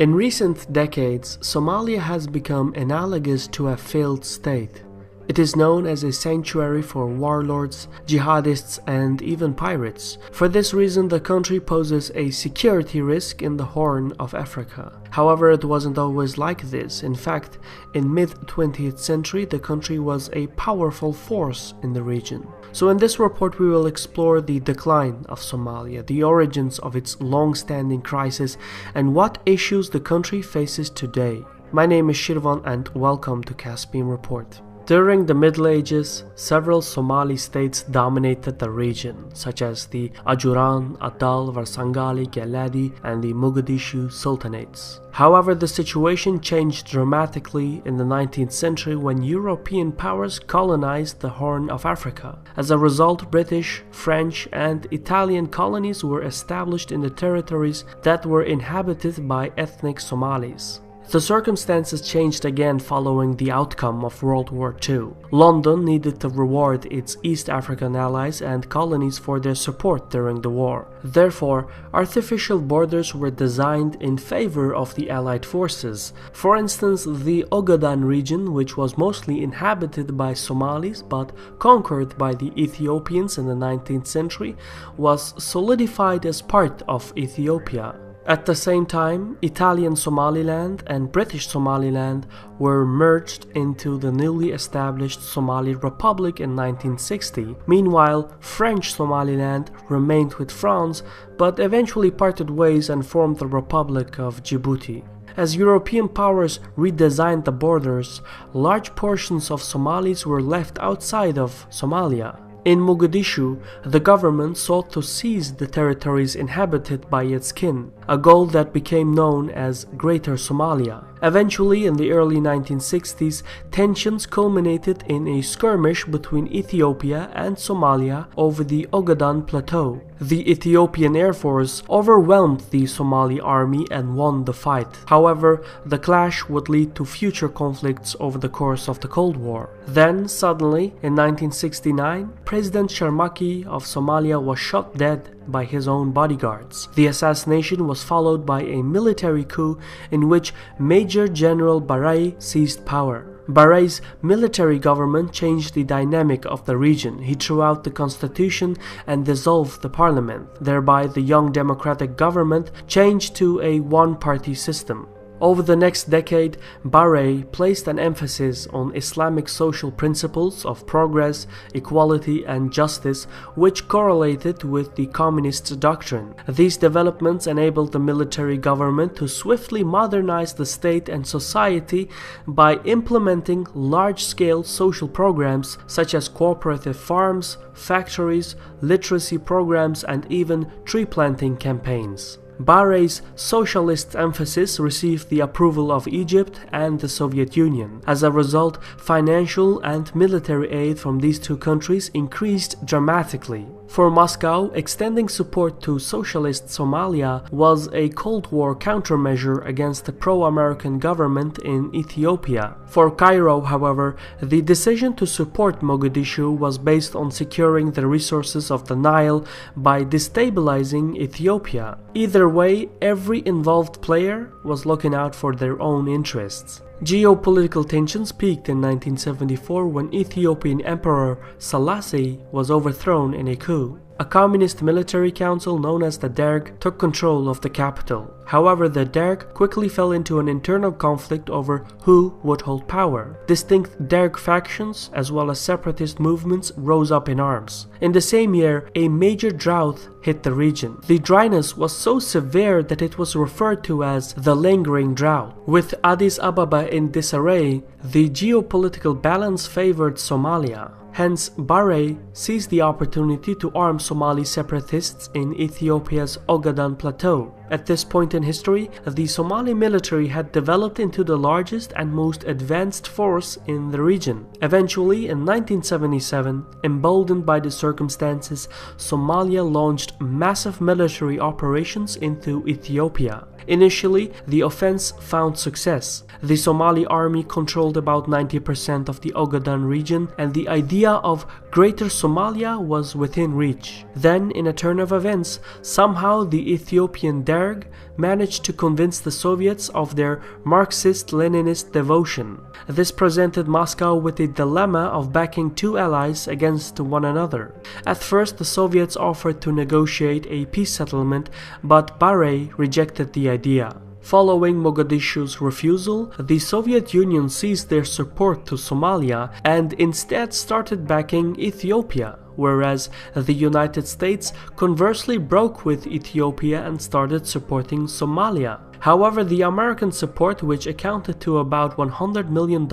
In recent decades, Somalia has become analogous to a failed state. It is known as a sanctuary for warlords, jihadists, and even pirates. For this reason, the country poses a security risk in the Horn of Africa. However, it wasn't always like this. In fact, in mid-20th century, the country was a powerful force in the region. So in this report, we will explore the decline of Somalia, the origins of its long-standing crisis, and what issues the country faces today. My name is Shirvan and welcome to Caspian Report. During the Middle Ages, several Somali states dominated the region, such as the Ajuran, Adal, Varsangali, Dagaaladii, and the Mogadishu Sultanates. However, the situation changed dramatically in the 19th century when European powers colonized the Horn of Africa. As a result, British, French, and Italian colonies were established in the territories that were inhabited by ethnic Somalis. The circumstances changed again following the outcome of World War II. London needed to reward its East African allies and colonies for their support during the war. Therefore, artificial borders were designed in favor of the Allied forces. For instance, the Ogaden region, which was mostly inhabited by Somalis but conquered by the Ethiopians in the 19th century, was solidified as part of Ethiopia. At the same time, Italian Somaliland and British Somaliland were merged into the newly established Somali Republic in 1960. Meanwhile, French Somaliland remained with France, but eventually parted ways and formed the Republic of Djibouti. As European powers redesigned the borders, large portions of Somalis were left outside of Somalia. In Mogadishu, the government sought to seize the territories inhabited by its kin, a goal that became known as Greater Somalia. Eventually, in the early 1960s, tensions culminated in a skirmish between Ethiopia and Somalia over the Ogaden Plateau. The Ethiopian Air Force overwhelmed the Somali army and won the fight. However, the clash would lead to future conflicts over the course of the Cold War. Then, suddenly, in 1969, President Sharmaki of Somalia was shot dead by his own bodyguards. The assassination was followed by a military coup in which Major General Barre seized power. Barre's military government changed the dynamic of the region. He threw out the constitution and dissolved the parliament. Thereby, the young democratic government changed to a one-party system. Over the next decade, Barre placed an emphasis on Islamic social principles of progress, equality, and justice, which correlated with the communist doctrine. These developments enabled the military government to swiftly modernize the state and society by implementing large-scale social programs such as cooperative farms, factories, literacy programs, and even tree planting campaigns. Barre's socialist emphasis received the approval of Egypt and the Soviet Union. As a result, financial and military aid from these two countries increased dramatically. For Moscow, extending support to socialist Somalia was a Cold War countermeasure against the pro-American government in Ethiopia. For Cairo, however, the decision to support Mogadishu was based on securing the resources of the Nile by destabilizing Ethiopia. Either way, every involved player was looking out for their own interests. Geopolitical tensions peaked in 1974 when Ethiopian Emperor Selassie was overthrown in a coup. A communist military council known as the Derg took control of the capital. However, the Derg quickly fell into an internal conflict over who would hold power. Distinct Derg factions, as well as separatist movements, rose up in arms. In the same year, a major drought hit the region. The dryness was so severe that it was referred to as the lingering drought. With Addis Ababa in disarray, the geopolitical balance favored Somalia. Hence, Barre seized the opportunity to arm Somali separatists in Ethiopia's Ogaden Plateau. At this point in history, the Somali military had developed into the largest and most advanced force in the region. Eventually, in 1977, emboldened by the circumstances, Somalia launched massive military operations into Ethiopia. Initially, the offense found success. The Somali army controlled about 90% of the Ogaden region, and the idea of Greater Somalia was within reach. Then, in a turn of events, somehow the Ethiopian Derg Petersburg managed to convince the Soviets of their Marxist-Leninist devotion. This presented Moscow with a dilemma of backing two allies against one another. At first, the Soviets offered to negotiate a peace settlement, but Bahrain rejected the idea. Following Mogadishu's refusal, the Soviet Union ceased their support to Somalia and instead started backing Ethiopia, whereas the United States conversely broke with Ethiopia and started supporting Somalia. However, the American support, which accounted to about $100 million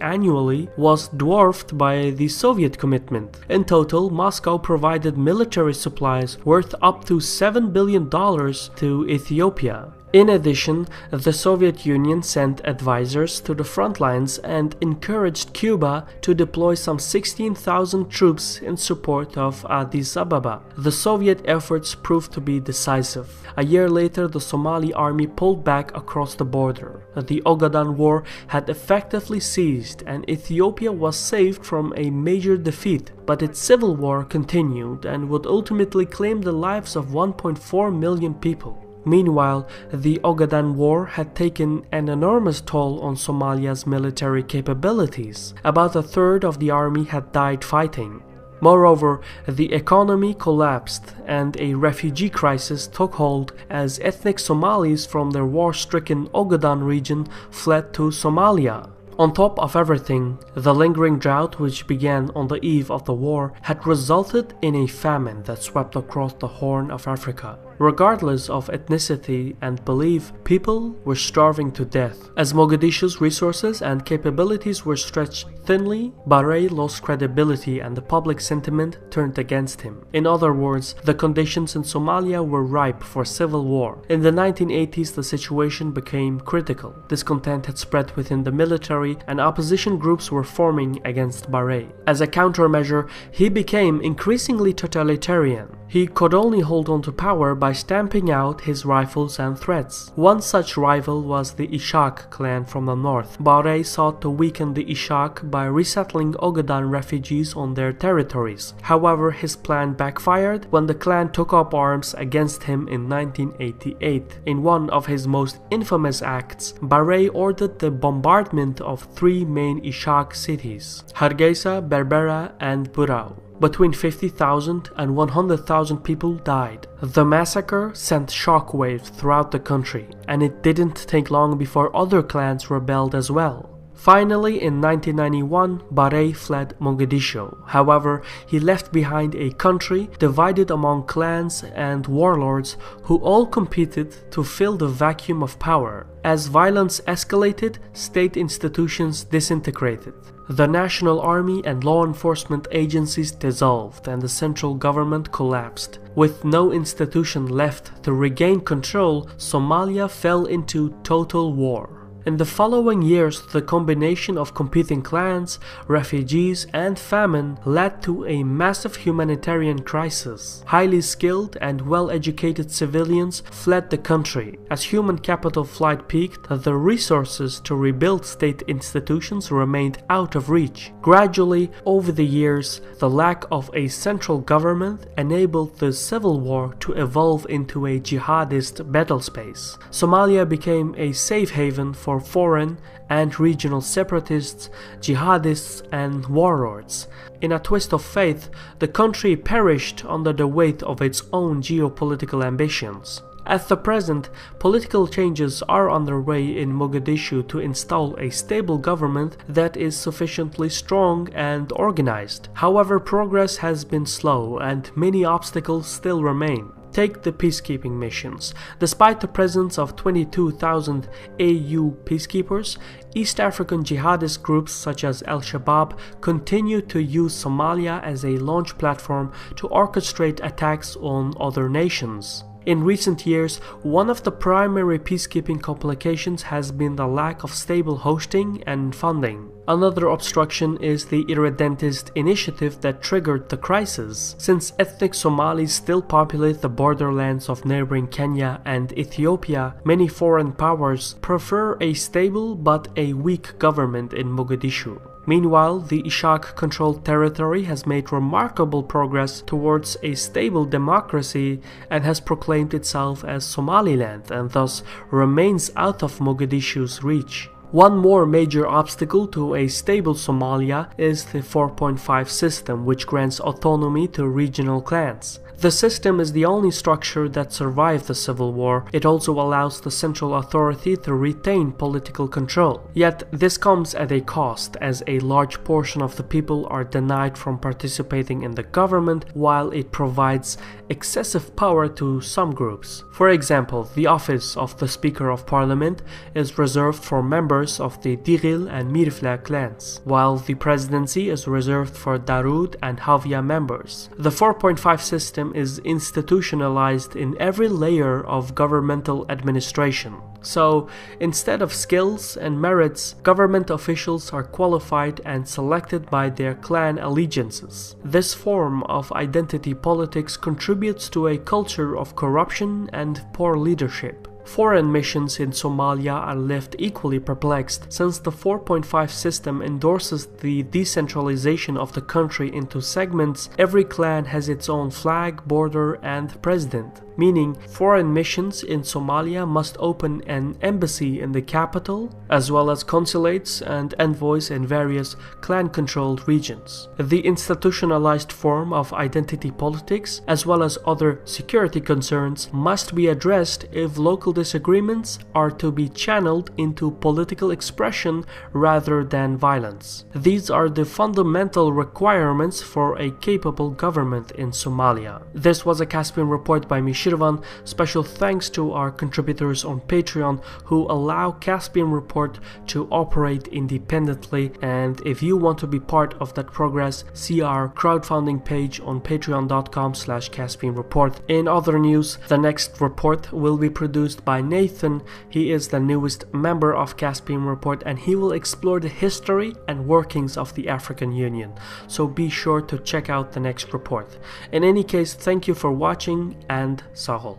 annually, was dwarfed by the Soviet commitment. In total, Moscow provided military supplies worth up to $7 billion to Ethiopia. In addition, the Soviet Union sent advisors to the front lines and encouraged Cuba to deploy some 16,000 troops in support of Addis Ababa. The Soviet efforts proved to be decisive. A year later, the Somali army pulled back across the border. The Ogaden War had effectively ceased and Ethiopia was saved from a major defeat, but its civil war continued and would ultimately claim the lives of 1.4 million people. Meanwhile, the Ogaden War had taken an enormous toll on Somalia's military capabilities. About a third of the army had died fighting. Moreover, the economy collapsed and a refugee crisis took hold as ethnic Somalis from their war-stricken Ogaden region fled to Somalia. On top of everything, the lingering drought which began on the eve of the war had resulted in a famine that swept across the Horn of Africa. Regardless of ethnicity and belief, people were starving to death. As Mogadishu's resources and capabilities were stretched thinly, Bahrain lost credibility and the public sentiment turned against him. In other words, the conditions in Somalia were ripe for civil war. In the 1980s, the situation became critical. Discontent had spread within the military and opposition groups were forming against Bahrain. As a countermeasure, he became increasingly totalitarian. He could only hold on to power by stamping out his rivals and threats. One such rival was the Ishaq clan from the north. Bahrain sought to weaken the Ishaq by resettling Ogaden refugees on their territories. However, his plan backfired when the clan took up arms against him in 1988. In one of his most infamous acts, Bahrain ordered the bombardment of three main Ishaq cities, Hargeisa, Berbera, and Burao. Between 50,000 and 100,000 people died. The massacre sent shockwaves throughout the country, and it didn't take long before other clans rebelled as well. Finally, in 1991, Bahrain fled Mogadishu. However, he left behind a country divided among clans and warlords who all competed to fill the vacuum of power. As violence escalated, state institutions disintegrated. The national army and law enforcement agencies dissolved and the central government collapsed. With no institution left to regain control, Somalia fell into total war. In the following years, the combination of competing clans, refugees, and famine led to a massive humanitarian crisis. Highly skilled and well-educated civilians fled the country. As human capital flight peaked, the resources to rebuild state institutions remained out of reach. Gradually, over the years, the lack of a central government enabled the civil war to evolve into a jihadist battle space. Somalia became a safe haven for foreign and regional separatists, jihadists, and warlords. In a twist of fate, the country perished under the weight of its own geopolitical ambitions. At the present, political changes are underway in Mogadishu to install a stable government that is sufficiently strong and organized. However, progress has been slow and many obstacles still remain. Take the peacekeeping missions. Despite the presence of 22,000 AU peacekeepers, East African jihadist groups such as Al-Shabaab continue to use Somalia as a launch platform to orchestrate attacks on other nations. In recent years, one of the primary peacekeeping complications has been the lack of stable hosting and funding. Another obstruction is the irredentist initiative that triggered the crisis. Since ethnic Somalis still populate the borderlands of neighboring Kenya and Ethiopia, many foreign powers prefer a stable but a weak government in Mogadishu. Meanwhile, the Ishaq-controlled territory has made remarkable progress towards a stable democracy and has proclaimed itself as Somaliland and thus remains out of Mogadishu's reach. One more major obstacle to a stable Somalia is the 4.5 system, which grants autonomy to regional clans. The system is the only structure that survived the civil war. It also allows the central authority to retain political control. Yet this comes at a cost, as a large portion of the people are denied from participating in the government, while it provides excessive power to some groups. For example, the office of the Speaker of Parliament is reserved for members of the Diril and Mirfla clans, while the presidency is reserved for Darud and Havia members. The 4.5 system is institutionalized in every layer of governmental administration. So, instead of skills and merits, government officials are qualified and selected by their clan allegiances. This form of identity politics contributes to a culture of corruption and poor leadership. Foreign missions in Somalia are left equally perplexed, since the 4.5 system endorses the decentralization of the country into segments. Every clan has its own flag, border, and president, meaning foreign missions in Somalia must open an embassy in the capital, as well as consulates and envoys in various clan-controlled regions. The institutionalized form of identity politics, as well as other security concerns, must be addressed if local disagreements are to be channeled into political expression rather than violence. These are the fundamental requirements for a capable government in Somalia. This was a Caspian Report by me, Shirvan. Special thanks to our contributors on Patreon who allow Caspian Report to operate independently, and if you want to be part of that progress, see our crowdfunding page on patreon.com/Caspian Report. In other news, the next report will be produced by Nathan. He is the newest member of Caspian Report and he will explore the history and workings of the African Union. So be sure to check out the next report. In any case, thank you for watching and Sahol.